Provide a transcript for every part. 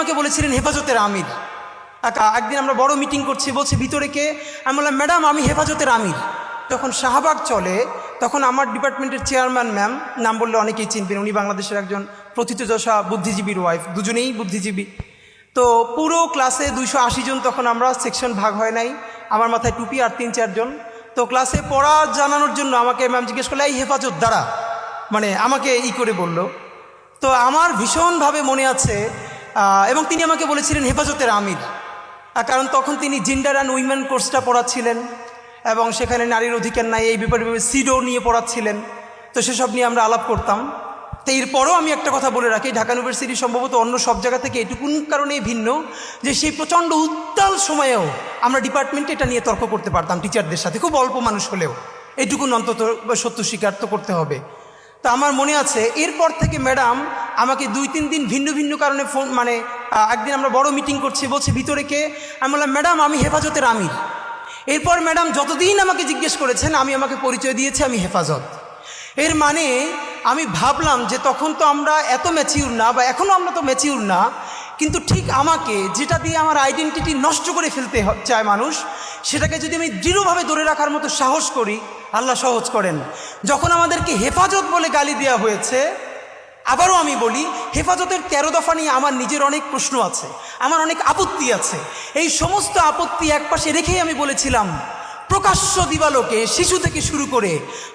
আমাকে বলেছিলেন হেফাজতের আমির। একদিন আমরা বড় মিটিং করছি, বলছে ভিতরে কে? আমি বললাম ম্যাডাম আমি হেফাজতের আমির। যখন শাহবাগ চলে তখন আমার ডিপার্টমেন্টের চেয়ারম্যান ম্যাম, নাম বললে অনেকেই চিনবেন, উনি বাংলাদেশের একজন প্রথিতযশা বুদ্ধিজীবীর ওয়াইফ, দুজনেই বুদ্ধিজীবী। তো পুরো ক্লাসে 280 জন, তখন আমরা সেকশন ভাগ হয় নাই, আমার মাথায় টুপি আর 3-4 জন। তো ক্লাসে পড়া জানানোর জন্য আমাকে ম্যাম জিজ্ঞেস করলো এই হেফাজত দ্বারা, মানে আমাকে করে বলল। তো আমার ভীষণভাবে মনে আছে, এবং তিনি আমাকে বলেছিলেন হেফাজতের আমির, কারণ তখন তিনি জেন্ডার অ্যান্ড উইমেন কোর্সটা পড়াচ্ছিলেন এবং সেখানে নারীর অধিকার নাই এই ব্যাপারে সিডো নিয়ে পড়াচ্ছিলেন। তো সেসব নিয়ে আমরা আলাপ করতাম। তো এরপরও আমি একটা কথা বলে রাখি, ঢাকা ইউনিভার্সিটি সম্ভবত অন্য সব জায়গা থেকে এটুকুন কারণেই ভিন্ন যে সেই প্রচণ্ড উত্তাল সময়েও আমরা ডিপার্টমেন্টে এটা নিয়ে তর্ক করতে পারতাম টিচারদের সাথে, খুব অল্প মানুষ হলেও এটুকুন অন্তত সত্য স্বীকার তো করতে হবে। তো আমার মনে আছে এরপর থেকে ম্যাডাম আমাকে 2-3 দিন ভিন্ন ভিন্ন কারণে ফোন, মানে একদিন আমরা বড় মিটিং করছি, বলছে ভিতরে কে? আমি বললাম ম্যাডাম আমি হেফাজতের আমির। এরপর ম্যাডাম যতদিন আমাকে জিজ্ঞেস করেছেন আমি আমাকে পরিচয় দিয়েছি আমি হেফাজত। এর মানে আমি ভাবলাম যে তখন তো আমরা এত ম্যাচিউর না, বা এখনও আমরা তো ম্যাচিউর না, কিন্তু ঠিক আমাকে যেটা দিয়ে আমার আইডেন্টিটি নষ্ট করে ফেলতে চায় মানুষ, সেটাকে যদি আমি দৃঢ়ভাবে ধরে রাখার মতো সাহস করি, আল্লাহ সহজ করেন। যখন আমাদেরকে হেফাজত বলে গালি দেওয়া হয়েছে, আবারও আমি বলি হেফাজতের 13 দফা নিয়ে আমার নিজের অনেক প্রশ্ন আছে, আমার অনেক আপত্তি আছে। এই সমস্ত আপত্তি একপাশে রেখেই আমি বলেছিলাম প্রকাশ্য দিবালোকে শিশু থেকে শুরু করে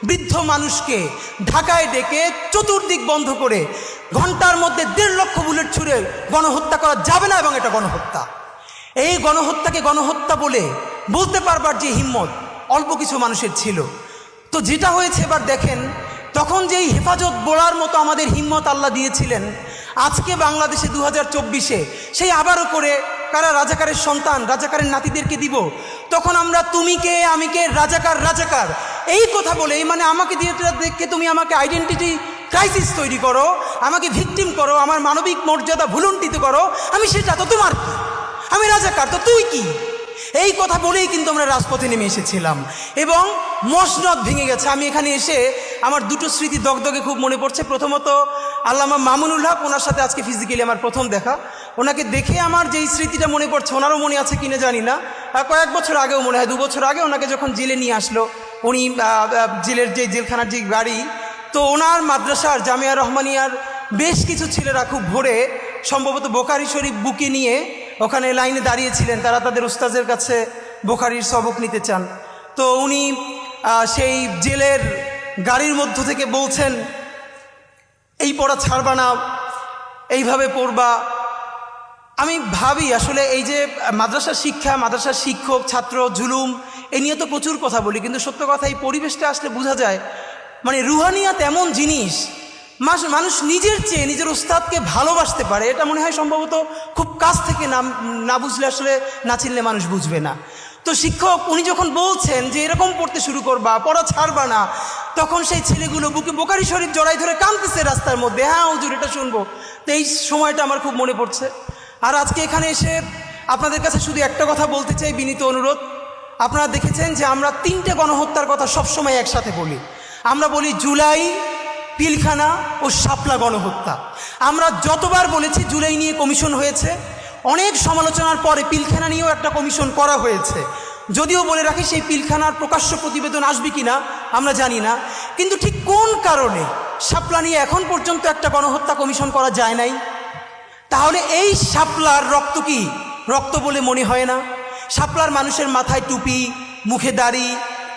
বৃদ্ধ মানুষকে ঢাকায় ডেকে চতুর্দিক বন্ধ করে ঘন্টার মধ্যে 1.5 লক্ষ বুলেট ছুঁড়ে গণহত্যা করা যাবে না, এবং এটা গণহত্যা। এই গণহত্যাকে গণহত্যা বলে বলতে পারবার যে হিম্মত অল্প কিছু মানুষের ছিল। তো যেটা হয়েছে এবার দেখেন, তখন যেই হেফাজত বলার মতো আমাদের হিম্মত আল্লাহ দিয়েছিলেন, আজকে বাংলাদেশে 2024-এ সেই আবারও করে কারা রাজাকারের সন্তান, রাজাকারের নাতিদেরকে দিব, তখন আমরা তুমি কে আমি কে, রাজাকার রাজাকার এই কথা বলে, মানে আমাকে দিয়ে দেখে তুমি আমাকে আইডেন্টিটি ক্রাইসিস তৈরি করো, আমাকে ভিকটিম করো, আমার মানবিক মর্যাদা ভুলুণ্ঠিত করো, আমি সেটা তো তোমার কি, আমি রাজাকার তো তুই কি, এই কথা বলেই কিন্তু আমরা রাজপথে নেমে এসেছিলাম এবং মসনদ ভেঙে গেছে। আমি এখানে এসে আমার দুটো স্মৃতি দগদগে খুব মনে পড়ছে। প্রথমত আল্লামা মামুনুল হক, ওনার সাথে আজকে ফিজিক্যালি আমার প্রথম দেখা। ওনাকে দেখে আমার যেই স্মৃতিটা মনে পড়ছে, ওনারও মনে আছে কিনা জানি না, কয়েক বছর আগেও মনে হয় 2 বছর আগে ওনাকে যখন জেলে নিয়ে আসলো, উনি জেলের যে জেলখানার যে গাড়ি, তো ওনার মাদ্রাসার জামিয়া রহমানিয়ার বেশ কিছু ছেলেরা খুব ভোরে সম্ভবত বোখারি শরীফ বুকে নিয়ে ওখানে লাইনে দাঁড়িয়েছিলেন, তারা তাদের উস্তাদের কাছে বোখারির সবক নিতে চান। তো উনি সেই জেলের গাড়ির মধ্য থেকে বলছেন এই পড়া ছাড়বা না, এইভাবে পড়বা। আমি ভাবি আসলে এই যে মাদ্রাসার শিক্ষা, মাদ্রাসার শিক্ষক ছাত্র জুলুম, এই নিয়ে তো প্রচুর কথা বলি, কিন্তু সত্য কথা এই পরিবেশটা আসলে বোঝা যায়, মানে রুহানিয়াত এমন জিনিস, মানুষ নিজের চেয়ে নিজের উস্তাদকে ভালোবাসতে পারে, এটা মনে হয় সম্ভবত খুব কাছ থেকে না বুঝলে আসলে না চিনলে মানুষ বুঝবে না। তো শিক্ষক উনি যখন বলছেন যে এরকম পড়তে শুরু করবা, পড়া ছাড়বা না, তখন সেই ছেলেগুলো বুকে বোখারি শরীফ জড়াই ধরে কাঁদতেছে রাস্তার মধ্যে, হ্যাঁ হুজুর এটা শুনবো। তো এই সময়টা আমার খুব মনে পড়ছে। আর আজকে এখানে এসে আপনাদের কাছে শুধু একটা কথা বলতে চাই, বিনীত অনুরোধ। আপনারা দেখেছেন যে আমরা 3টে গণহত্যার কথা সবসময় একসাথে বলি। আমরা বলি জুলাই, পিলখানা ও শাপলা গণহত্যা। আমরা যতবার বলেছি জুলাই নিয়ে কমিশন হয়েছে, অনেক সমালোচনার পরে পিলখানা নিয়েও একটা কমিশন করা হয়েছে। যদিও বলে রাখি সেই পিলখানার প্রকাশ্য প্রতিবেদন আসবে কিনা আমরা জানি না, কিন্তু ঠিক কোন কারণে শাপলা নিয়ে এখন পর্যন্ত একটা গণহত্যা কমিশন করা যায় নাই? তাহলে এই শাপলার রক্ত কি রক্ত বলে মনে হয় না? শাপলার মানুষের মাথায় টুপি, মুখে দাড়ি,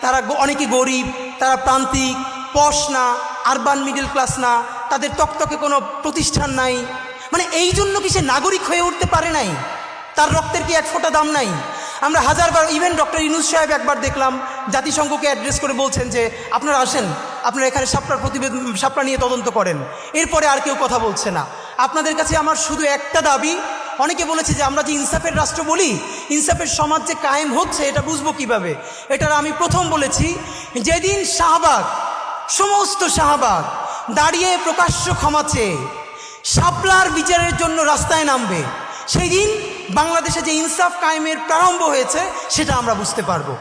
তারা অনেকে গরিব, তারা প্রান্তিক, পশ না, আরবান মিডল ক্লাস না, তাদের তকতকে কোনো প্রতিষ্ঠান নাই, মানে এই জন্য কি সে নাগরিক হয়ে উঠতে পারে নাই? তার রক্তের কি এক ফোঁটা দাম নাই? আমরা হাজারবার, ইভেন ডক্টর ইউনূস সাহেব একবার দেখলাম জাতিসংঘকে অ্যাড্রেস করে বলছেন যে আপনারা আসেন, আপনারা এখানে শাপলা নিয়ে তদন্ত করেন। এরপরে আর কেউ কথা বলছে না। আপনাদের কাছে আমার শুধু একটা দাবি, অনেকে বলেছে যে আমরা যে ইনসাফের রাষ্ট্র বলি, ইনসাফের সমাজ যে কায়েম হচ্ছে এটা বুঝবো কিভাবে? এটার আমি প্রথম বলেছি, যেদিন শাহবাগ, সমস্ত শাহবাগ দাঁড়িয়ে প্রকাশ্য ক্ষমা চেয়ে শাপলার বিচারের জন্য রাস্তায় নামবে, সেই দিন বাংলাদেশে যে ইনসাফ কায়েমের প্রারম্ভ হয়েছে সেটা আমরা বুঝতে পারবো।